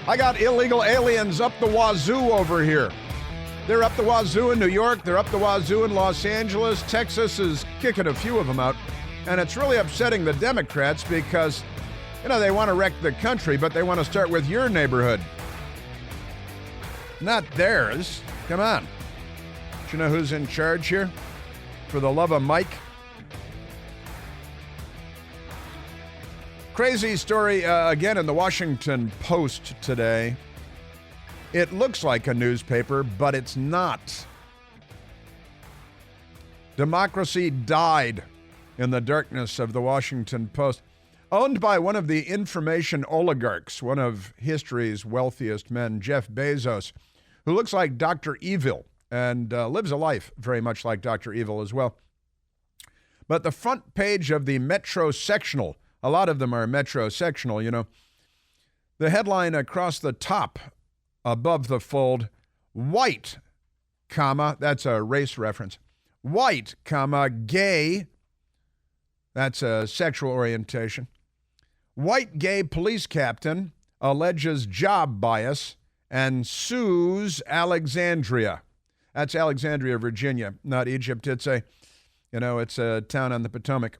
I got illegal aliens up the wazoo over here. They're up the wazoo in New York. They're up the wazoo in Los Angeles. Texas is kicking a few of them out. And it's really upsetting the Democrats because, they want to wreck the country, but they want to start with your neighborhood. Not theirs. Come on. Do you know who's in charge here? For the love of Mike. Crazy story again in the Washington Post today. It looks like a newspaper, but it's not. Democracy died in the darkness of the Washington Post. Owned by one of the information oligarchs, one of history's wealthiest men, Jeff Bezos, who looks like Dr. Evil and lives a life very much like Dr. Evil as well. But the front page of the Metro Sectional, a lot of them are Metro Sectional, the headline across the top above the fold, white, comma, that's a race reference, white, comma, gay, that's a sexual orientation. White gay police captain alleges job bias and sues Alexandria. That's Alexandria, Virginia, not Egypt. It's a town on the Potomac.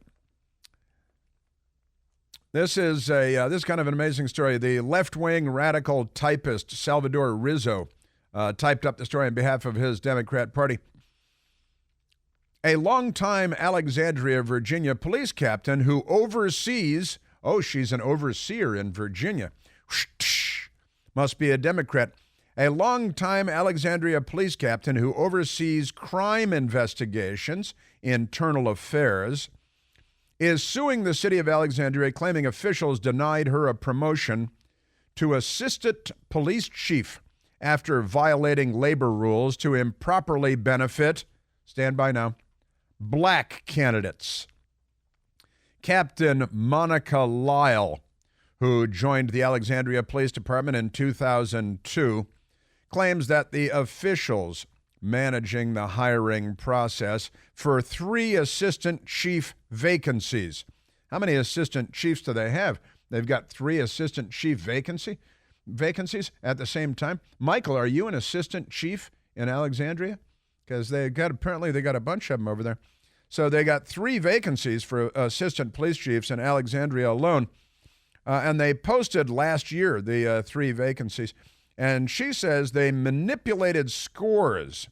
This is kind of an amazing story. The left-wing radical typist Salvador Rizzo typed up the story on behalf of his Democrat Party. A longtime Alexandria, Virginia police captain who oversees, she's an overseer in Virginia, must be a Democrat. A longtime Alexandria police captain who oversees crime investigations, internal affairs, is suing the city of Alexandria, claiming officials denied her a promotion to assistant police chief after violating labor rules to improperly benefit, stand by now, black candidates. Captain Monica Lyle, who joined the Alexandria Police Department in 2002, claims that the officials managing the hiring process for 3 assistant chief vacancies. How many assistant chiefs do they have? They've got 3 assistant chief vacancies at the same time. Michael, are you an assistant chief in Alexandria? Because apparently they got a bunch of them over there. So they got 3 vacancies for assistant police chiefs in Alexandria alone. And they posted last year the 3 vacancies. And she says they manipulated scores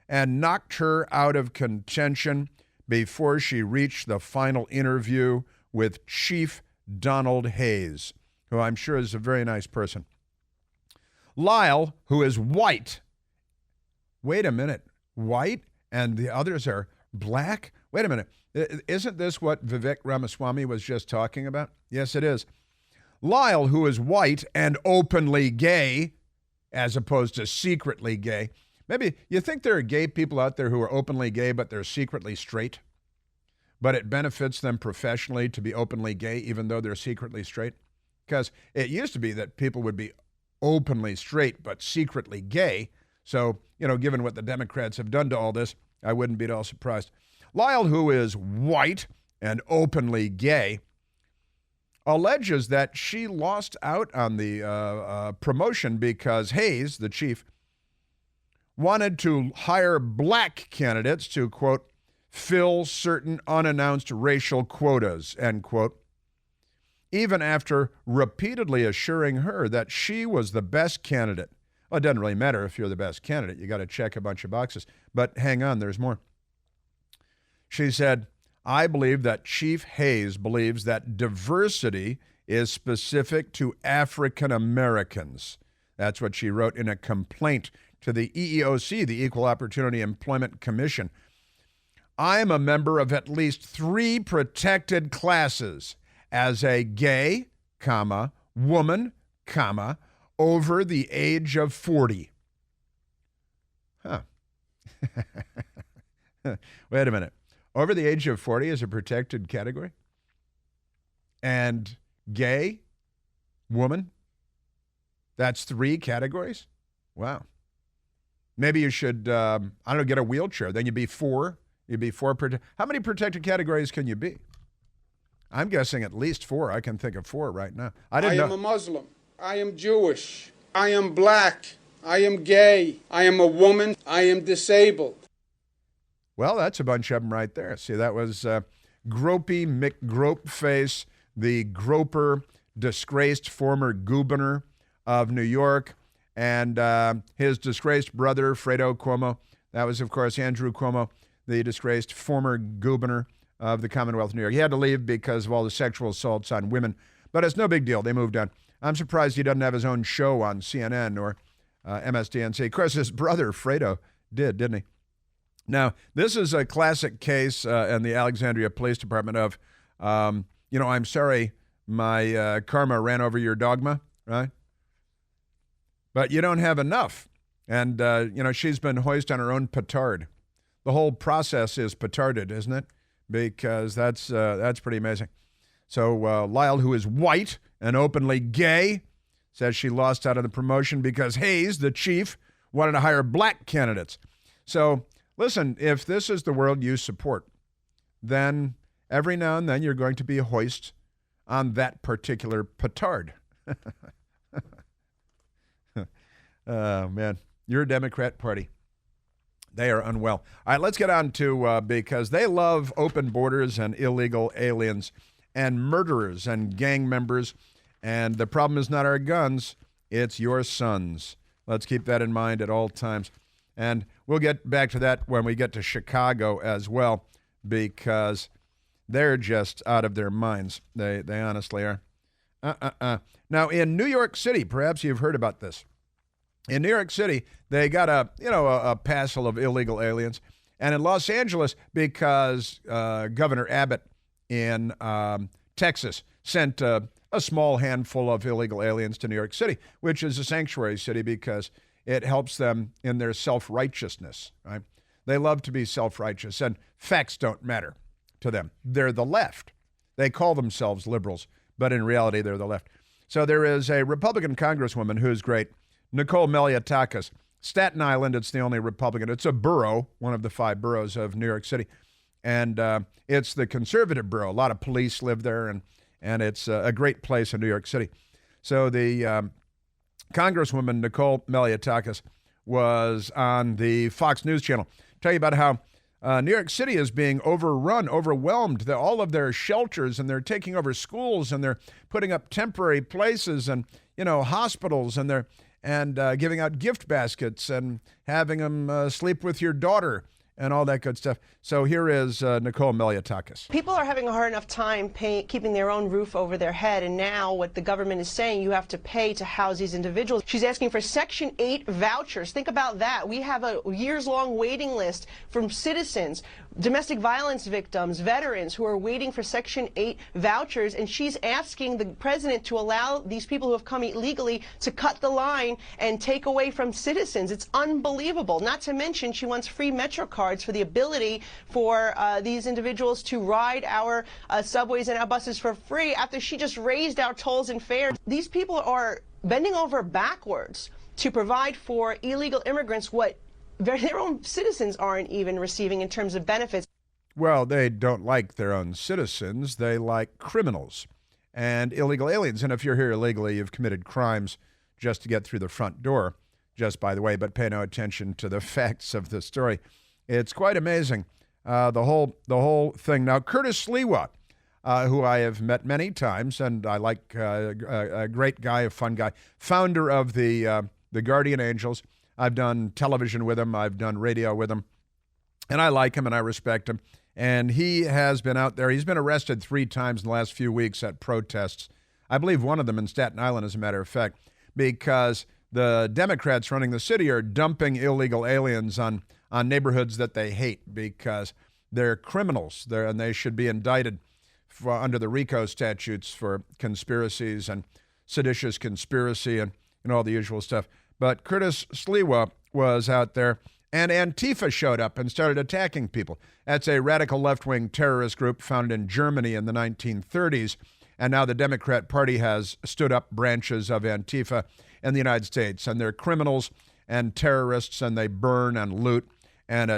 and knocked her out of contention before she reached the final interview with Chief Donald Hayes, who I'm sure is a very nice person. Lyle, who is white. Wait a minute. White? And the others are black? Wait a minute. Isn't this what Vivek Ramaswamy was just talking about? Yes, it is. Lyle, who is white and openly gay, as opposed to secretly gay. Maybe you think there are gay people out there who are openly gay, but they're secretly straight, but it benefits them professionally to be openly gay, even though they're secretly straight? Because it used to be that people would be openly straight, but secretly gay. So, given what the Democrats have done to all this, I wouldn't be at all surprised. Lyle, who is white and openly gay, alleges that she lost out on the promotion because Hayes, the chief, wanted to hire black candidates to, quote, fill certain unannounced racial quotas, end quote, even after repeatedly assuring her that she was the best candidate. Well, it doesn't really matter if you're the best candidate. You got to check a bunch of boxes. But hang on, there's more. She said, I believe that Chief Hayes believes that diversity is specific to African Americans. That's what she wrote in a complaint to the EEOC, the Equal Opportunity Employment Commission. I'm a member of at least 3 protected classes as a gay, comma, woman, comma, over the age of 40. Huh. Wait a minute. Over the age of 40 is a protected category? And gay, woman, that's 3 categories? Wow. Maybe you should, get a wheelchair. Then you'd be 4. You'd be 4. How many protected categories can you be? I'm guessing at least 4. I can think of 4 right now. I am a Muslim. I am Jewish. I am black. I am gay. I am a woman. I am disabled. Well, that's a bunch of them right there. See, that was Gropey McGropeface, the groper, disgraced former governor of New York, and his disgraced brother, Fredo Cuomo. That was, of course, Andrew Cuomo, the disgraced former governor of the Commonwealth of New York. He had to leave because of all the sexual assaults on women, but it's no big deal. They moved on. I'm surprised he doesn't have his own show on CNN or MSDNC. Of course, his brother, Fredo, didn't he? Now, this is a classic case in the Alexandria Police Department of, I'm sorry, my karma ran over your dogma, right? But you don't have enough. And, she's been hoisted on her own petard. The whole process is petarded, isn't it? Because that's pretty amazing. So Lyle, who is white and openly gay, says she lost out on the promotion because Hayes, the chief, wanted to hire black candidates. So listen, if this is the world you support, then every now and then you're going to be hoist on that particular petard. Oh, man. Your Democrat Party. They are unwell. All right, let's get on to, because they love open borders and illegal aliens and murderers and gang members. And the problem is not our guns, it's your sons. Let's keep that in mind at all times. And we'll get back to that when we get to Chicago as well, because they're just out of their minds. They honestly are. Now, in New York City, perhaps you've heard about this. In New York City, they got a passel of illegal aliens. And in Los Angeles, because Governor Abbott in Texas sent a small handful of illegal aliens to New York City, which is a sanctuary city because it helps them in their self-righteousness, right? They love to be self-righteous, and facts don't matter to them. They're the left. They call themselves liberals, but in reality, they're the left. So there is a Republican congresswoman who's great, Nicole Malliotakis. Staten Island, it's the only Republican. It's a borough, one of the 5 boroughs of New York City. And it's the conservative borough. A lot of police live there, and it's a great place in New York City. So the Congresswoman Nicole Malliotakis was on the Fox News channel, tell you about how New York City is being overwhelmed. All of their shelters, and they're taking over schools, and they're putting up temporary places and, hospitals, and they're giving out gift baskets and having them sleep with your daughter and all that good stuff. So here is Nicole Malliotakis. People are having a hard enough time keeping their own roof over their head, and now what the government is saying, you have to pay to house these individuals. She's asking for Section 8 vouchers. Think about that. We have a years-long waiting list from citizens, domestic violence victims, veterans who are waiting for Section 8 vouchers, and she's asking the president to allow these people who have come illegally to cut the line and take away from citizens. It's unbelievable. Not to mention, she wants free Metro cards for the ability for these individuals to ride our subways and our buses for free after she just raised our tolls and fares. These people are bending over backwards to provide for illegal immigrants what their own citizens aren't even receiving in terms of benefits. Well, they don't like their own citizens. They like criminals and illegal aliens. And if you're here illegally, you've committed crimes just to get through the front door, just by the way, but pay no attention to the facts of the story. It's quite amazing, the whole thing. Now, Curtis Sliwa, who I have met many times, and I like a great guy, a fun guy, founder of the Guardian Angels. I've done television with him. I've done radio with him. And I like him and I respect him. And he has been out there. He's been arrested 3 times in the last few weeks at protests. I believe one of them in Staten Island, as a matter of fact, because the Democrats running the city are dumping illegal aliens on neighborhoods that they hate because they're criminals. And they should be indicted under the RICO statutes for conspiracies and seditious conspiracy and all the usual stuff. But Curtis Sliwa was out there, and Antifa showed up and started attacking people. That's a radical left-wing terrorist group founded in Germany in the 1930s, and now the Democrat Party has stood up branches of Antifa in the United States, and they're criminals and terrorists, and they burn and loot and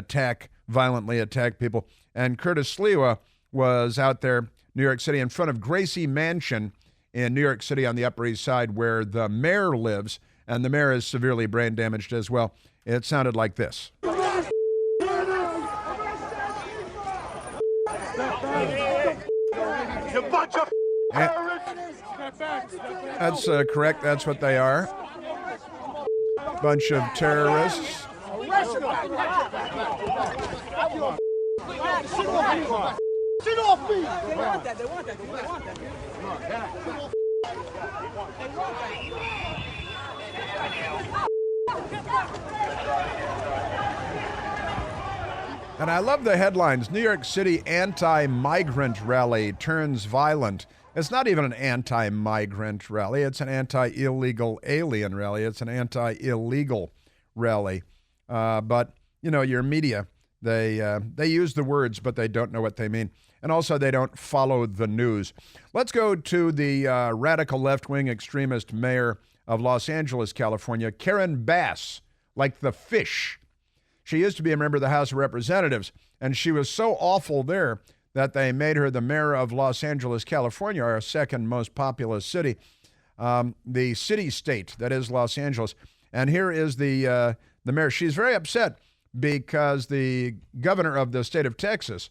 violently attack people. And Curtis Sliwa was out there New York City, in front of Gracie Mansion in New York City on the Upper East Side, where the mayor lives, and the mayor is severely brain damaged as well. It sounded like this. You bunch of terrorists! That's correct. That's what they are. Bunch of terrorists. Sit off me! They want that. They want that. They want that. And I love the headlines. New York City anti-migrant rally turns violent. It's not even an anti-migrant rally. It's an anti-illegal alien rally. It's an anti-illegal rally. But, you know, your media, they use the words, but they don't know what they mean. And also, they don't follow the news. Let's go to the radical left-wing extremist mayor of Los Angeles, California, Karen Bass, like the fish. She used to be a member of the House of Representatives, and she was so awful there that they made her the mayor of Los Angeles, California, our second most populous city, the city-state that is Los Angeles. And here is the mayor. She's very upset because the governor of the state of Texas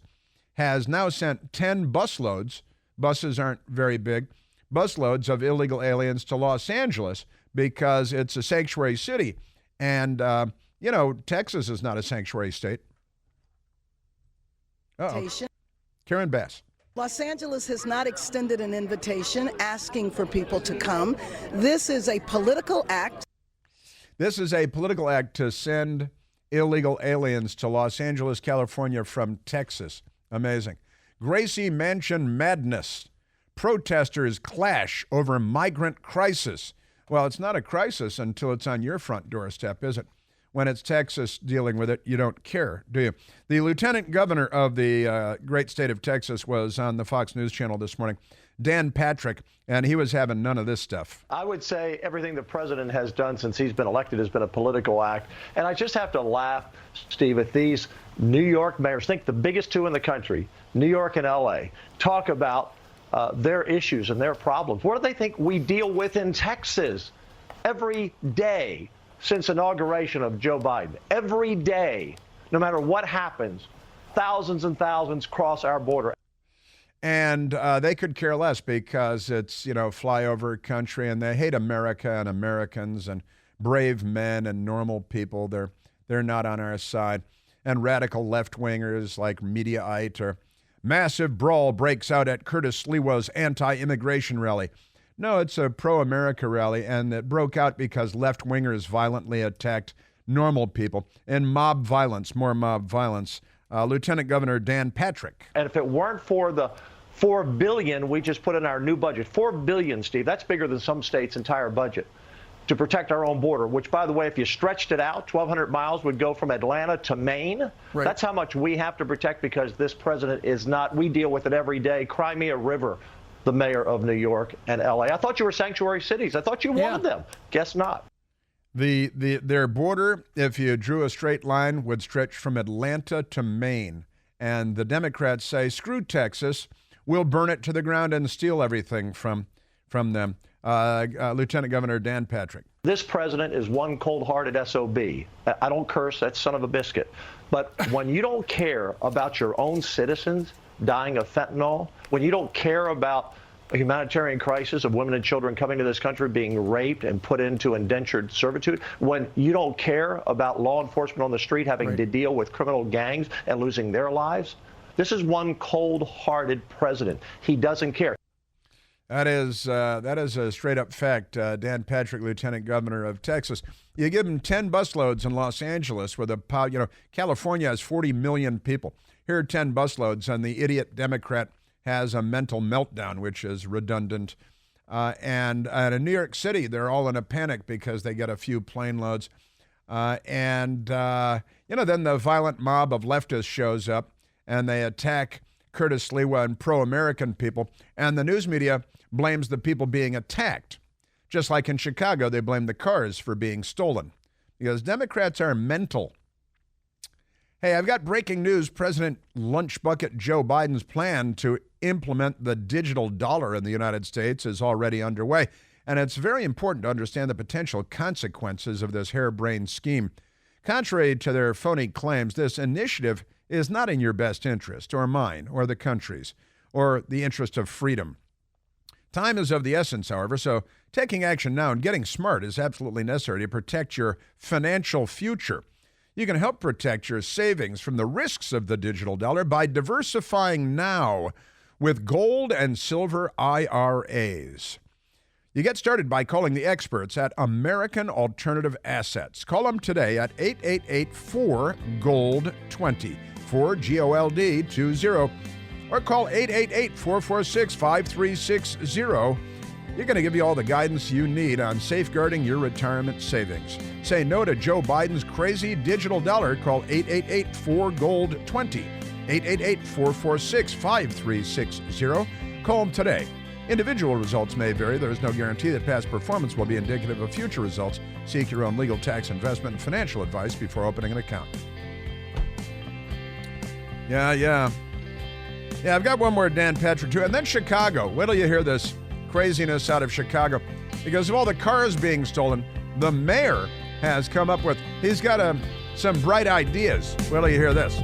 has now sent 10 busloads, buses aren't very big, busloads of illegal aliens to Los Angeles because it's a sanctuary city. And, you know, Texas is not a sanctuary state. Karen Bass. Los Angeles has not extended an invitation asking for people to come. This is a political act. This is a political act to send illegal aliens to Los Angeles, California from Texas. Amazing. Gracie Mansion madness. Protesters clash over migrant crisis. Well, it's not a crisis until it's on your front doorstep, is it? When it's Texas dealing with it, you don't care, do you? The lieutenant governor of the great state of Texas was on the Fox News channel this morning, Dan Patrick, and he was having none of this stuff. I would say everything the president has done since he's been elected has been a political act. And I just have to laugh, Steve, at these New York mayors. Think the biggest two in the country, New York and L.A., talk about their issues and their problems. What do they think we deal with in Texas every day since inauguration of Joe Biden? Every day, no matter what happens, thousands and thousands cross our border. And they could care less because it's, you know, flyover country, and they hate America and Americans and brave men and normal people. They're not on our side. And radical left-wingers like Mediaite, or massive brawl breaks out at Curtis Sliwa's anti-immigration rally. No, it's a pro-America rally, and it broke out because left-wingers violently attacked normal people. And mob violence, more mob violence. Lieutenant Governor Dan Patrick. And if it weren't for the $4 billion we just put in our new budget, $4 billion, Steve, that's bigger than some states' entire budget, to protect our own border, which, by the way, if you stretched it out, 1,200 miles would go from Atlanta to Maine. Right. That's how much we have to protect because this president is not, we deal with it every day. Crimea River, the mayor of New York and L.A. I thought you were sanctuary cities. I thought you wanted them. Guess not. Their border, if you drew a straight line, would stretch from Atlanta to Maine. And the Democrats say, screw Texas, we'll burn it to the ground and steal everything from them. Lieutenant Governor Dan Patrick. This president is one cold-hearted SOB. I don't curse, that's son of a biscuit. But when you don't care about your own citizens dying of fentanyl, when you don't care about a humanitarian crisis of women and children coming to this country being raped and put into indentured servitude, when you don't care about law enforcement on the street having to deal with criminal gangs and losing their lives, this is one cold-hearted president. He doesn't care. That is a straight-up fact. Dan Patrick, Lieutenant Governor of Texas. You give him 10 busloads in Los Angeles with California has 40 million people. Here are 10 busloads, and the idiot Democrat has a mental meltdown, which is redundant. And in New York City, they're all in a panic because they get a few plane loads. Then the violent mob of leftists shows up, and they attack Curtis Sliwa and pro-American people. And the news media blames the people being attacked. Just like in Chicago, they blame the cars for being stolen. Because Democrats are mental. Hey, I've got breaking news. President Lunch Bucket Joe Biden's plan to implement the digital dollar in the United States is already underway. And it's very important to understand the potential consequences of this harebrained scheme. Contrary to their phony claims, this initiative is not in your best interest, or mine, or the country's, or the interest of freedom. Time is of the essence, however, so taking action now and getting smart is absolutely necessary to protect your financial future. You can help protect your savings from the risks of the digital dollar by diversifying now with gold and silver IRAs. You get started by calling the experts at American Alternative Assets. Call them today at 888-4GOLD20, 4GOLD20, or call 888-446-5360. You're going to give you all the guidance you need on safeguarding your retirement savings. Say no to Joe Biden's crazy digital dollar. Call 888-4GOLD20, 888-446-5360. Call them today. Individual results may vary. There is no guarantee that past performance will be indicative of future results. Seek your own legal, tax, investment, and financial advice before opening an account. Yeah, I've got one more Dan Patrick, too. And then Chicago. Wait till you hear this craziness out of Chicago. Because of all the cars being stolen, the mayor has come up with, he's got some bright ideas. Wait till you hear this.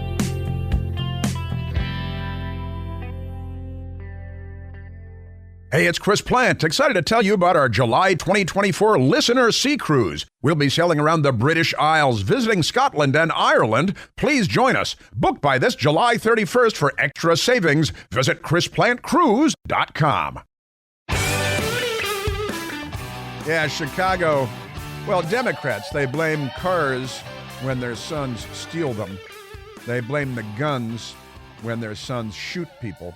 Hey, it's Chris Plant, excited to tell you about our July 2024 Listener Sea Cruise. We'll be sailing around the British Isles, visiting Scotland and Ireland. Please join us. Book by this July 31st for extra savings. Visit ChrisPlantCruise.com. Yeah, Chicago. Well, Democrats, they blame cars when their sons steal them. They blame the guns when their sons shoot people.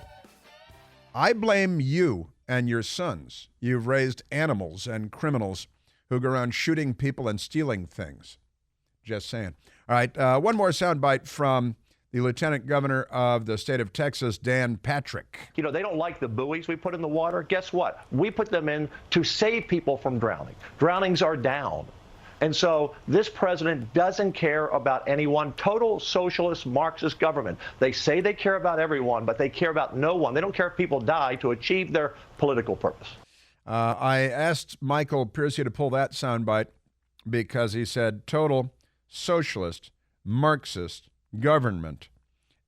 I blame you and your sons. You've raised animals and criminals who go around shooting people and stealing things. Just saying. All right, one more soundbite from the Lieutenant Governor of the state of Texas, Dan Patrick. You know, they don't like the buoys we put in the water. Guess what? We put them in to save people from drowning. Drownings are down. And so this president doesn't care about anyone. Total socialist Marxist government. They say they care about everyone, but they care about no one. They don't care if people die to achieve their political purpose. I asked Michael Piercy to pull that soundbite because he said total socialist Marxist government.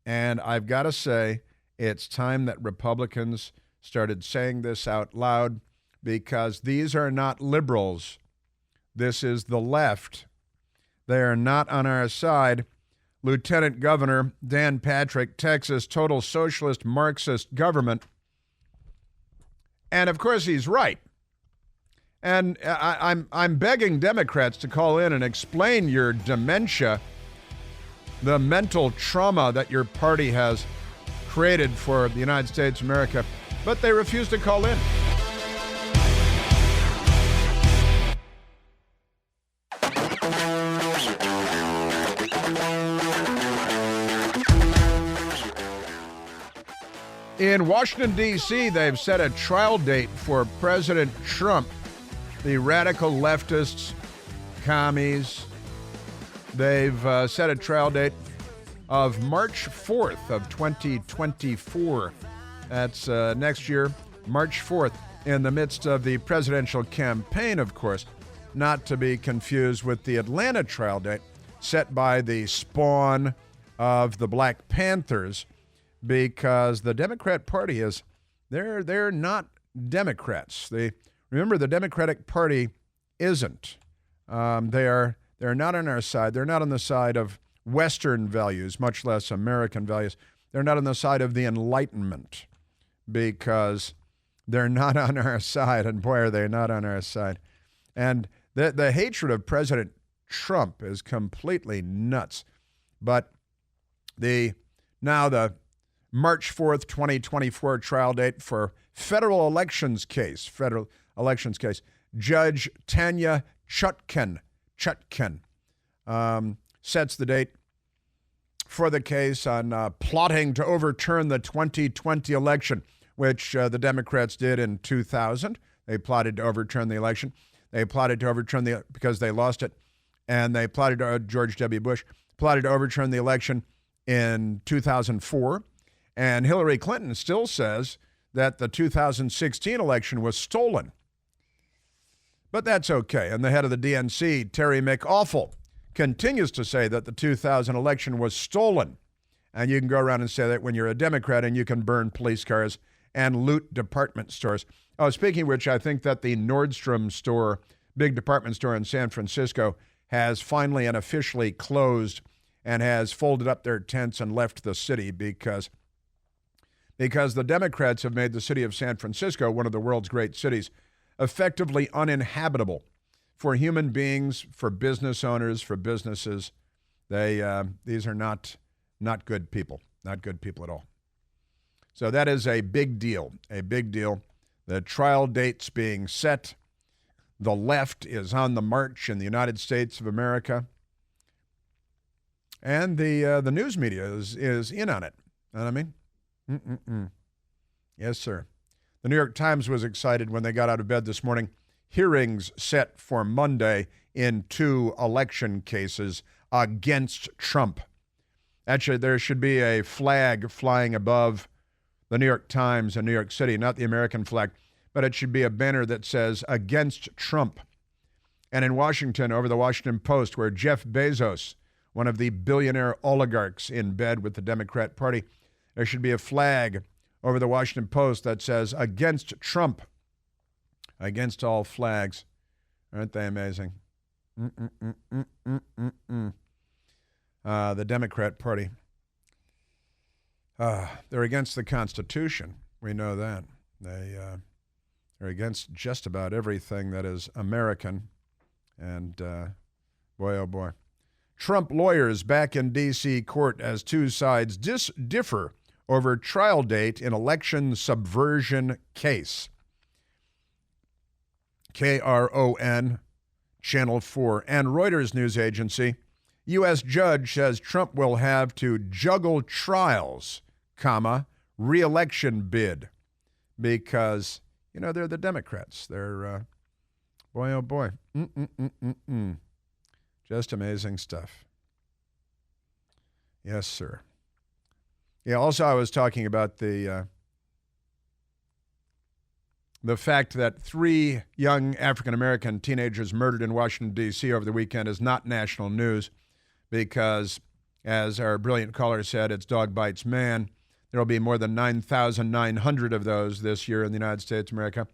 And I've got to say, it's time that Republicans started saying this out loud, because these are not liberals. This is the left. They are not on our side. Lieutenant Governor Dan Patrick, Texas, total socialist Marxist government. And of course he's right. And I'm begging Democrats to call in and explain your dementia, the mental trauma that your party has created for the United States of America, but they refuse to call in. In Washington, D.C., they've set a trial date for President Trump. The radical leftists, commies, they've set a trial date of March 4th of 2024. That's next year, March 4th, in the midst of the presidential campaign, of course, not to be confused with the Atlanta trial date set by the spawn of the Black Panthers, because the Democrat Party is, they're not Democrats. Remember, the Democratic Party isn't. They're not on our side. They're not on the side of Western values, much less American values. They're not on the side of the Enlightenment, because they're not on our side, and boy, are they not on our side. And the hatred of President Trump is completely nuts. But the March 4th, 2024 trial date for federal elections case, Judge Tanya Chutkan sets the date for the case on plotting to overturn the 2020 election, which the Democrats did in 2000. They plotted to overturn the election. They plotted to overturn because they lost it, and they plotted to, George W. Bush plotted to overturn the election in 2004. And Hillary Clinton still says that the 2016 election was stolen. But that's okay. And the head of the DNC, Terry McAwful, continues to say that the 2000 election was stolen. And you can go around and say that when you're a Democrat, and you can burn police cars and loot department stores. Oh, speaking of which, I think that the Nordstrom store, big department store in San Francisco, has finally and officially closed and has folded up their tents and left the city because the Democrats have made the city of San Francisco, one of the world's great cities, effectively uninhabitable for human beings, for business owners, for businesses. These are not good people, not good people at all. So that is a big deal, a big deal. The trial date's being set. The left is on the march in the United States of America. And the news media is in on it. Know what I mean? Yes, sir. The New York Times was excited when they got out of bed this morning. Hearings set for Monday in 2 election cases against Trump. Actually, there should be a flag flying above the New York Times in New York City, not the American flag, but it should be a banner that says against Trump. And in Washington, over the Washington Post, where Jeff Bezos, one of the billionaire oligarchs in bed with the Democrat Party, there should be a flag over the Washington Post that says against Trump. Against all flags. Aren't they amazing? The Democrat Party. They're against the Constitution. We know that. They're against just about everything that is American. And boy, oh boy. Trump lawyers back in D.C. court as 2 sides differ over trial date in election subversion case. KRON, Channel 4, and Reuters news agency. U.S. judge says Trump will have to juggle trials, re-election bid, because, they're the Democrats. They're, boy, oh boy. Just amazing stuff. Yes, sir. Yeah, also I was talking about the fact that 3 young African-American teenagers murdered in Washington, D.C. over the weekend is not national news because, as our brilliant caller said, it's dog bites man. There will be more than 9,900 of those this year in the United States of America.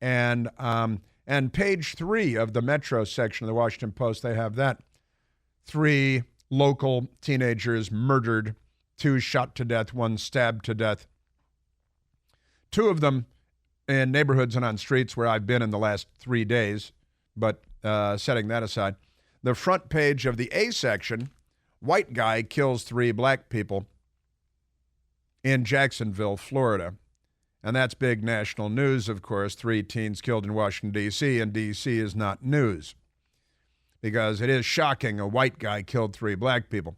And page 3 of the Metro section of the Washington Post, they have that. 3 local teenagers murdered, 2 shot to death, 1 stabbed to death. 2 of them in neighborhoods and on streets where I've been in the last 3 days, but setting that aside. The front page of the A section, white guy kills 3 black people in Jacksonville, Florida. And that's big national news, of course. 3 teens killed in Washington, D.C., and D.C. is not news because it is shocking a white guy killed 3 black people.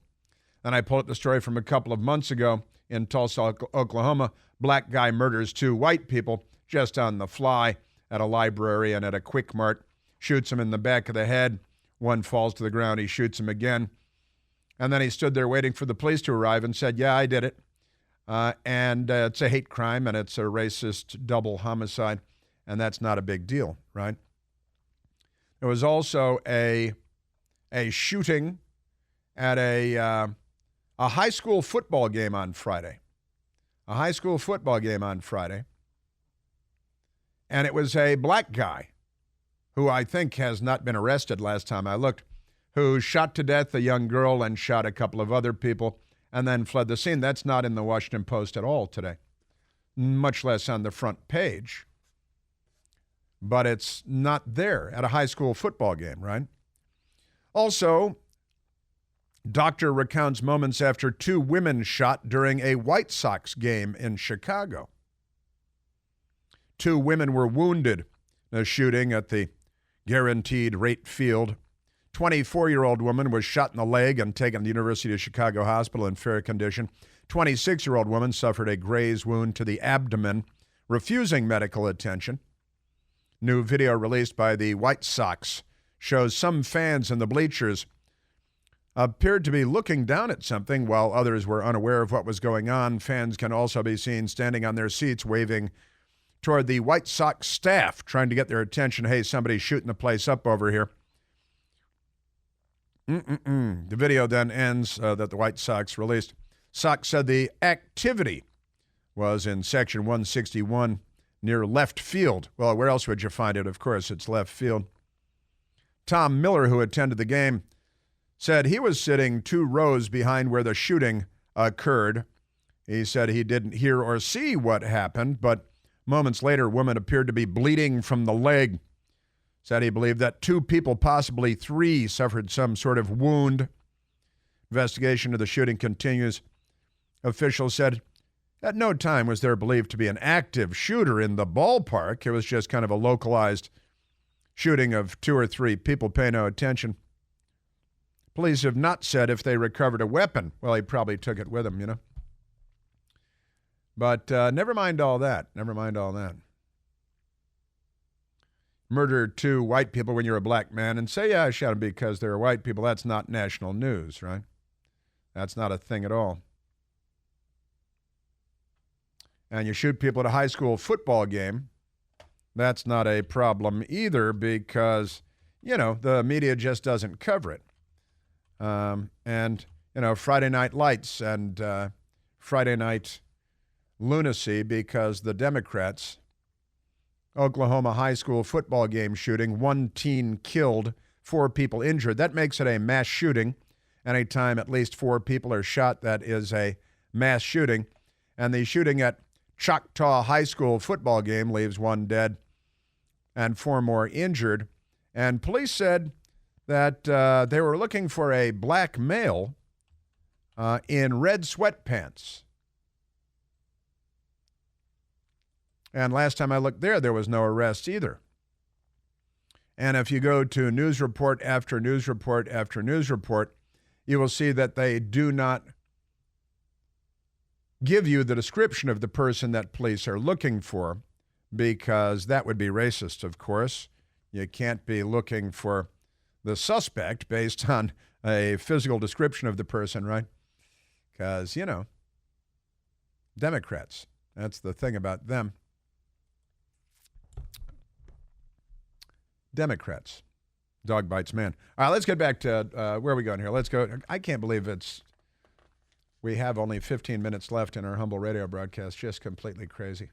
And I pulled up the story from a couple of months ago in Tulsa, Oklahoma. Black guy murders 2 white people just on the fly at a library and at a Quick Mart, shoots him in the back of the head. 1 falls to the ground. He shoots him again. And then he stood there waiting for the police to arrive and said, yeah, I did it. And it's a hate crime and it's a racist double homicide. And that's not a big deal, right? There was also a shooting at a high school football game on Friday. A high school football game on Friday. And it was a black guy who I think has not been arrested last time I looked, who shot to death a young girl and shot a couple of other people and then fled the scene. That's not in the Washington Post at all today, much less on the front page. But it's not there at a high school football game, right? Also, doctor recounts moments after 2 women shot during a White Sox game in Chicago. 2 women were wounded in a shooting at the Guaranteed Rate Field. 24-year-old woman was shot in the leg and taken to the University of Chicago Hospital in fair condition. 26-year-old woman suffered a graze wound to the abdomen, refusing medical attention. New video released by the White Sox shows some fans in the bleachers appeared to be looking down at something while others were unaware of what was going on. Fans can also be seen standing on their seats waving toward the White Sox staff, trying to get their attention. Hey, somebody's shooting the place up over here. The video then ends that the White Sox released. Sox said the activity was in section 161 near left field. Well, where else would you find it? Of course, it's left field. Tom Miller, who attended the game, said he was sitting 2 rows behind where the shooting occurred. He said he didn't hear or see what happened, but moments later, a woman appeared to be bleeding from the leg. Said he believed that 2 people, possibly 3, suffered some sort of wound. Investigation of the shooting continues. Officials said at no time was there believed to be an active shooter in the ballpark. It was just kind of a localized shooting of 2 or 3 people. Pay no attention. Police have not said if they recovered a weapon. Well, he probably took it with him, you know. But never mind all that. Never mind all that. Murder 2 white people when you're a black man and say, yeah, I shot them because they're white people. That's not national news, right? That's not a thing at all. And you shoot people at a high school football game. That's not a problem either because, you know, the media just doesn't cover it. And, you know, Friday Night Lights and Friday Night Lunacy because the Democrats, Oklahoma high school football game shooting, 1 teen killed, 4 people injured. That makes it a mass shooting. Anytime at least 4 people are shot, that is a mass shooting. And the shooting at Choctaw High School football game leaves 1 dead and 4 more injured. And police said that they were looking for a black male in red sweatpants. And last time I looked there was no arrests either. And if you go to news report after news report after news report, you will see that they do not give you the description of the person that police are looking for because that would be racist, of course. You can't be looking for the suspect based on a physical description of the person, right? Because, you know, Democrats, that's the thing about them. Democrats. Dog bites man. All right, let's get back to where are we going here? Let's go. I can't believe we have only 15 minutes left in our humble radio broadcast. Just completely crazy.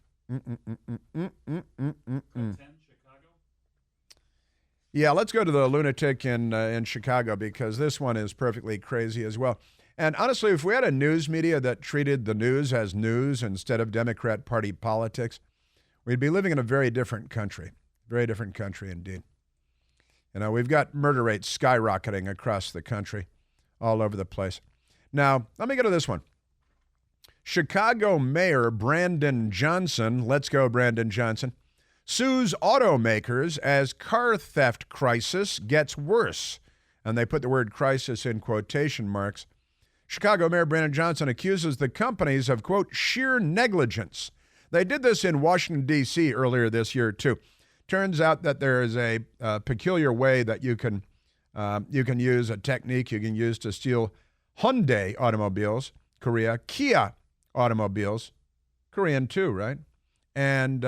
Yeah, let's go to the lunatic in Chicago because this one is perfectly crazy as well. And honestly, if we had a news media that treated the news as news instead of Democrat Party politics, we'd be living in a very different country. Very different country indeed. You know, we've got murder rates skyrocketing across the country, all over the place. Now, let me go to this one. Chicago Mayor Brandon Johnson, let's go Brandon Johnson, sues automakers as car theft crisis gets worse. And they put the word crisis in quotation marks. Chicago Mayor Brandon Johnson accuses the companies of, quote, sheer negligence. They did this in Washington, D.C. earlier this year, too. Turns out that there is a peculiar way that you can use a technique you can use to steal Hyundai automobiles, Korea, Kia automobiles, Korean too, right? And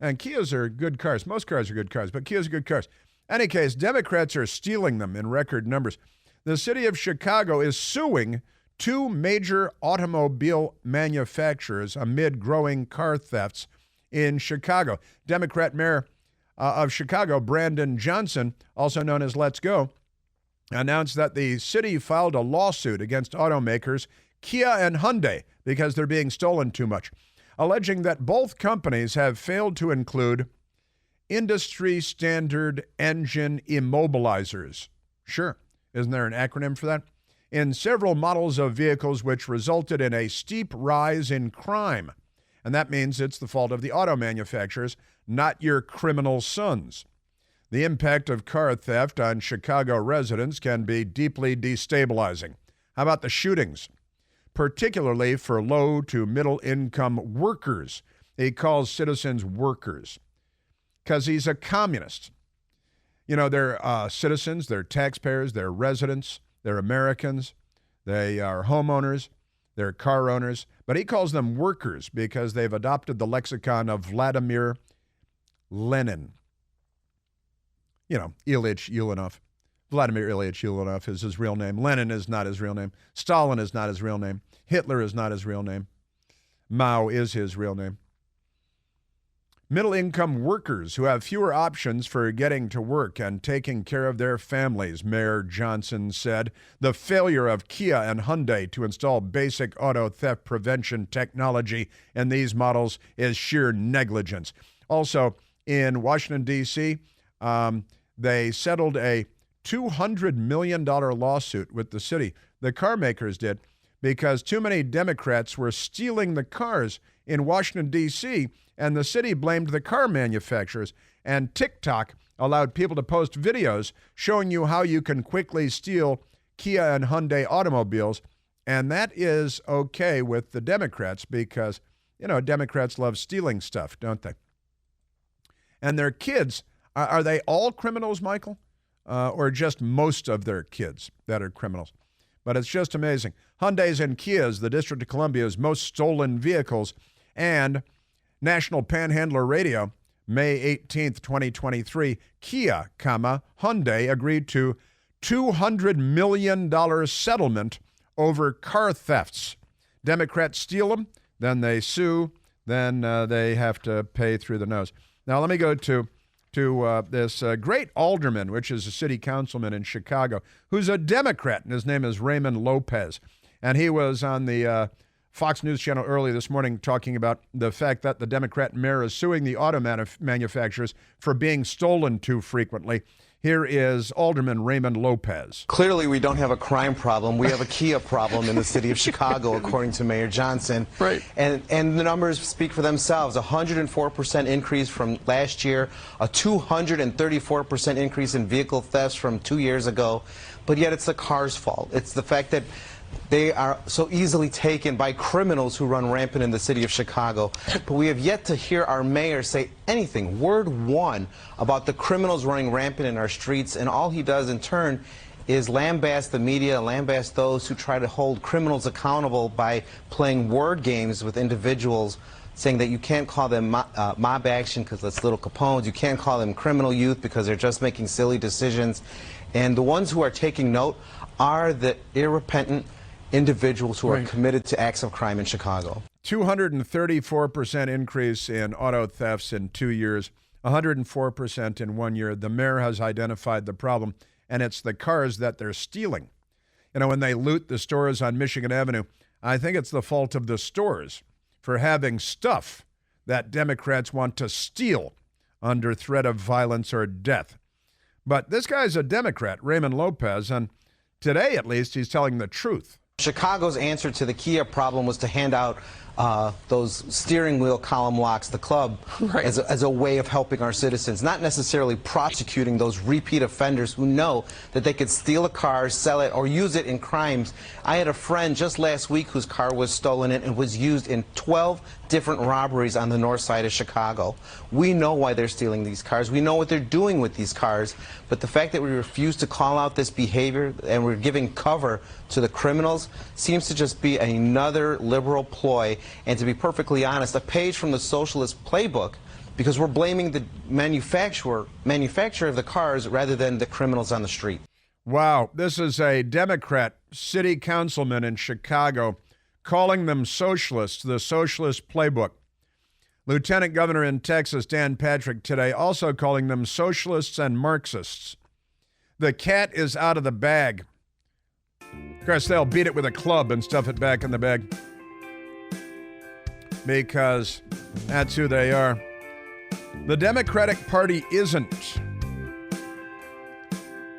Kias are good cars. Most cars are good cars, but Kias are good cars. In any case, Democrats are stealing them in record numbers. The city of Chicago is suing 2 major automobile manufacturers amid growing car thefts in Chicago. Democrat Mayor of Chicago, Brandon Johnson, also known as Let's Go, announced that the city filed a lawsuit against automakers Kia and Hyundai because they're being stolen too much, alleging that both companies have failed to include industry standard engine immobilizers. Sure, isn't there an acronym for that? In several models of vehicles, which resulted in a steep rise in crime. And that means it's the fault of the auto manufacturers, not your criminal sons. The impact of car theft on Chicago residents can be deeply destabilizing. How about the shootings? Particularly for low to middle income workers. He calls citizens workers because he's a communist. You know, they're citizens, they're taxpayers, they're residents. They're Americans. They are homeowners. They're car owners. But he calls them workers because they've adopted the lexicon of Vladimir Lenin. You know, Ilyich Ulyanov. Vladimir Ilyich Ulyanov is his real name. Lenin is not his real name. Stalin is not his real name. Hitler is not his real name. Mao is his real name. Middle-income workers who have fewer options for getting to work and taking care of their families, Mayor Johnson said. The failure of Kia and Hyundai to install basic auto theft prevention technology in these models is sheer negligence. Also, in Washington, D.C., they settled a $200 million lawsuit with the city. The car makers did, because too many Democrats were stealing the cars in Washington, D.C., and the city blamed the car manufacturers. And TikTok allowed people to post videos showing you how you can quickly steal Kia and Hyundai automobiles. And that is okay with the Democrats because, you know, Democrats love stealing stuff, don't they? And their kids, are they all criminals, Michael? Or just most of their kids that are criminals? But it's just amazing. Hyundais and Kias, the District of Columbia's most stolen vehicles, and National Panhandler Radio, May 18th, 2023, Kia, Hyundai agreed to $200 million settlement over car thefts. Democrats steal them, then they sue, then they have to pay through the nose. Now let me go to this great alderman, which is a city councilman in Chicago, who's a Democrat, and his name is Raymond Lopez. And he was on the Fox News Channel early this morning talking about the fact that the Democrat mayor is suing the auto manufacturers for being stolen too frequently. Here is Alderman Raymond Lopez. Clearly, we don't have a crime problem. We have a Kia problem in the city of Chicago, according to Mayor Johnson. Right. And the numbers speak for themselves. 104% increase from last year, a 234% increase in vehicle thefts from 2 years ago. But yet it's the car's fault. It's the fact that they are so easily taken by criminals who run rampant in the city of Chicago. But we have yet to hear our mayor say anything, word one, about the criminals running rampant in our streets. And all he does in turn is lambast the media, lambast those who try to hold criminals accountable by playing word games with individuals, saying that you can't call them mob action because that's little Capones. You can't call them criminal youth because they're just making silly decisions. And the ones who are taking note are the irrepentant individuals who are committed to acts of crime in Chicago. 234% increase in auto thefts in 2 years, 104% in 1 year. The mayor has identified the problem, and it's the cars that they're stealing. You know, when they loot the stores on Michigan Avenue, I think it's the fault of the stores for having stuff that Democrats want to steal under threat of violence or death. But this guy's a Democrat, Raymond Lopez, and today at least he's telling the truth. Chicago's answer to the Kia problem was to hand out those steering wheel column locks, the club, as a way of helping our citizens, not necessarily prosecuting those repeat offenders who know that they could steal a car, sell it, or use it in crimes. I had a friend just last week whose car was stolen and was used in 12 different robberies on the north side of Chicago. We know why they're stealing these cars. We know what they're doing with these cars. But the fact that we refuse to call out this behavior and we're giving cover to the criminals seems to just be another liberal ploy. And to be perfectly honest, a page from the socialist playbook, because we're blaming the manufacturer of the cars rather than the criminals on the street. Wow, this is a Democrat city councilman in Chicago calling them socialists, the socialist playbook. Lieutenant Governor in Texas, Dan Patrick, today also calling them socialists and Marxists. The cat is out of the bag. Of course, they'll beat it with a club and stuff it back in the bag, because that's who they are. The Democratic Party isn't.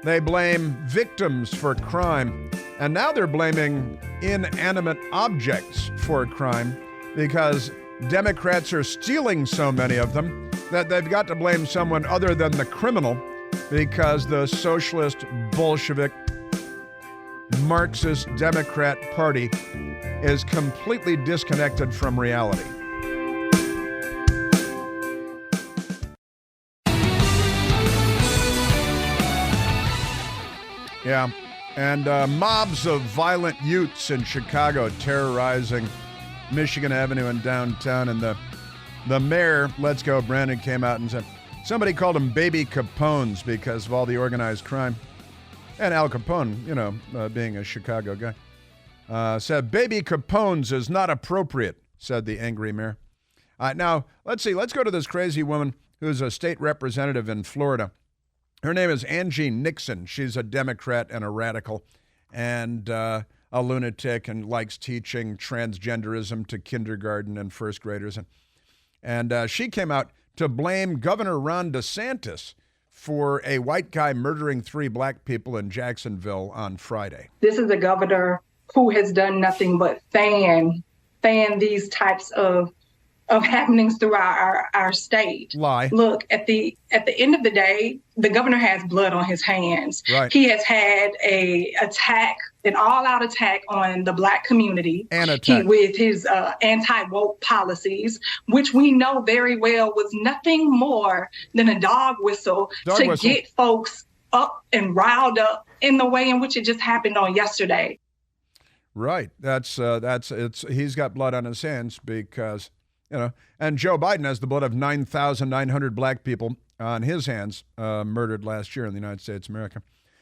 They blame victims for crime, and now they're blaming inanimate objects for crime because Democrats are stealing so many of them that they've got to blame someone other than the criminal because the socialist, Bolshevik, Marxist Democrat Party is completely disconnected from reality. Yeah, And mobs of violent youths in Chicago terrorizing Michigan Avenue and downtown. And the mayor, Let's Go Brandon, came out and said somebody called them baby Capones because of all the organized crime. And Al Capone, being a Chicago guy, said baby Capones is not appropriate, said the angry mayor. Now, let's see. Let's go to this crazy woman who's a state representative in Florida. Her name is Angie Nixon. She's a Democrat and a radical and a lunatic and likes teaching transgenderism to kindergarten and first graders. And she came out to blame Governor Ron DeSantis for a white guy murdering 3 black people in Jacksonville on Friday. This is a governor who has done nothing but fan these types of happenings throughout our state. Lie. Look, at the end of the day, the governor has blood on his hands. Right. He has had an all-out attack on the black community. With his anti-woke policies, which we know very well was nothing more than a dog whistle to get folks up and riled up in the way in which it just happened on yesterday. Right. He's got blood on his hands because, and Joe Biden has the blood of 9,900 black people on his hands murdered last year in the United States of America.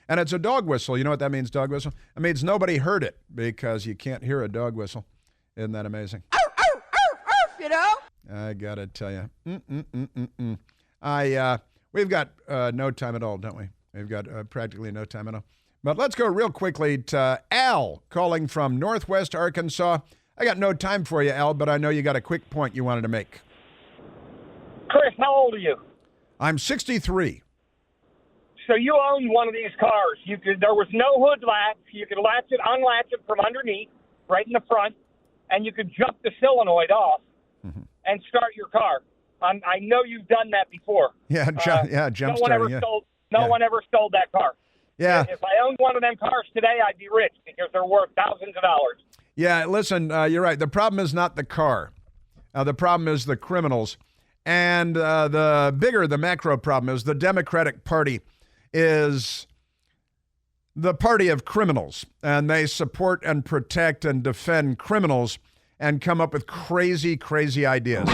And it's a dog whistle. You know what that means, dog whistle? It means nobody heard it because you can't hear a dog whistle. Isn't that amazing? I got to tell you. We've got no time at all, don't we? We've got practically no time at all. But let's go real quickly to Al calling from Northwest Arkansas. I got no time for you, Al, but I know you got a quick point you wanted to make. Chris, how old are you? I'm 63. So you owned one of these cars. There was no hood latch. You could unlatch it from underneath, right in the front, and you could jump the solenoid off and start your car. I know you've done that before. Yeah, jump starting. No one ever stole that car. Yeah. If I owned one of them cars today, I'd be rich because they're worth thousands of dollars. Yeah, listen, you're right. The problem is not the car. The problem is the criminals. And the macro problem is the Democratic Party is the party of criminals. And they support and protect and defend criminals and come up with crazy, crazy ideas.